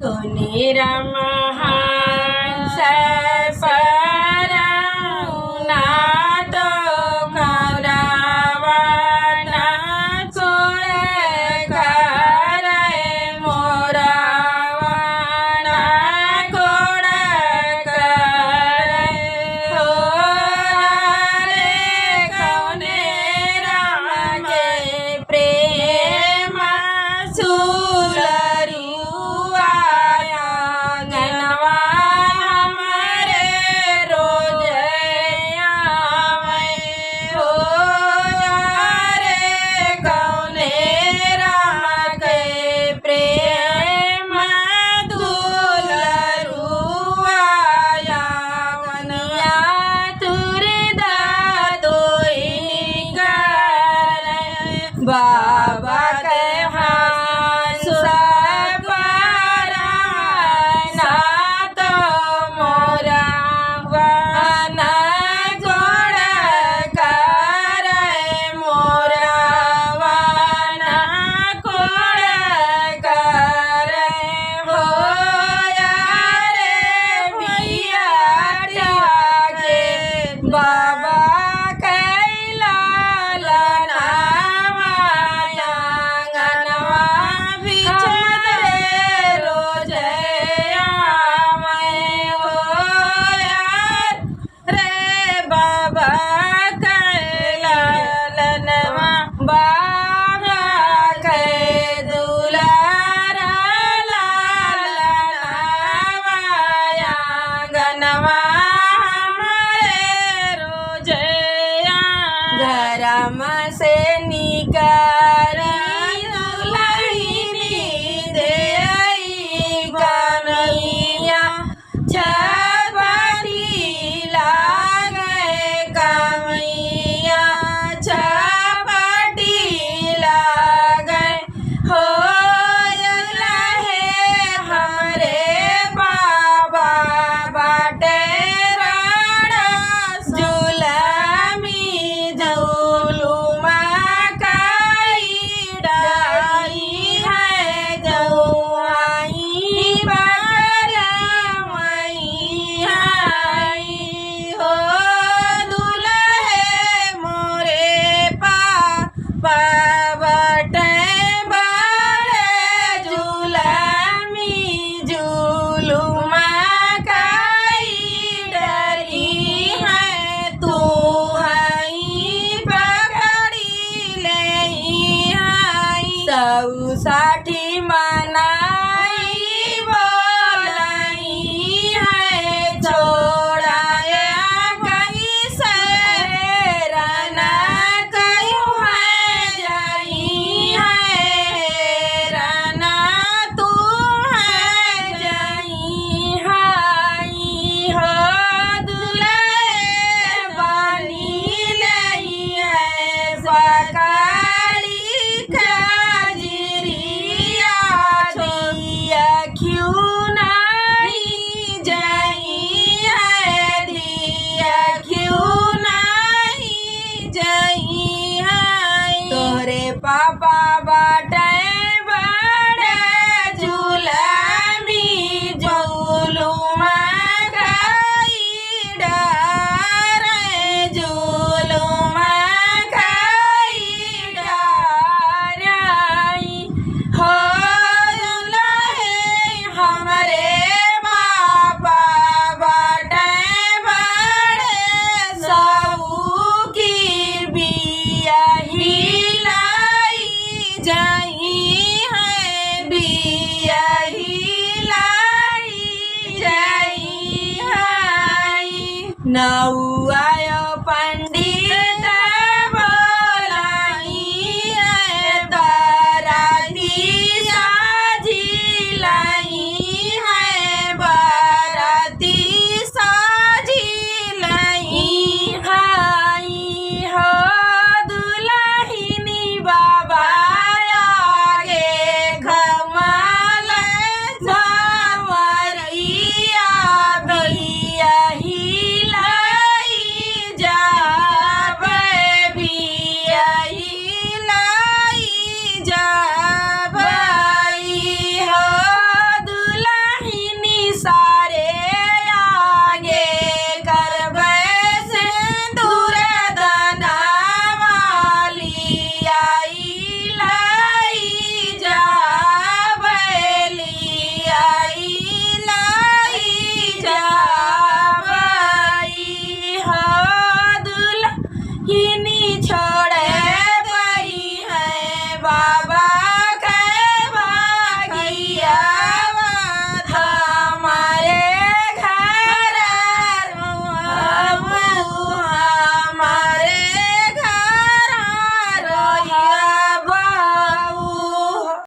Kuni Ramahan Saparauna to Karawana Sule Karai Morawana Koda Karai Hore Kaune Ramake Prema Sularu बाबा के हाथ सपराना तो मोरा वाना जोड़ करे मोरा वाना कोड़ करे हो यारे भैया के बाबा गरम से निकरी दुल्हनी देई कमिया छपटी लागे कमिया छपटी लागे हो लहे हमरे बाबा बाटे साठी मनाई बोलाई है छोड़ाया कैसे रना कयूँ है जाई है रना तू है जाई हाई हो दुल्हे बानी नहीं है सकारी क्यों नहीं जाई है दिया क्यों नहीं जाई है तोरे पापा बाटे बड़े झूलमी झूलुमा खाई डारे झूलुमा खाई डाराई हो हमारे बाबा बाटे बड़े सबू की बिया हिलाई जाई है बिया हिलाई जाई है नौआ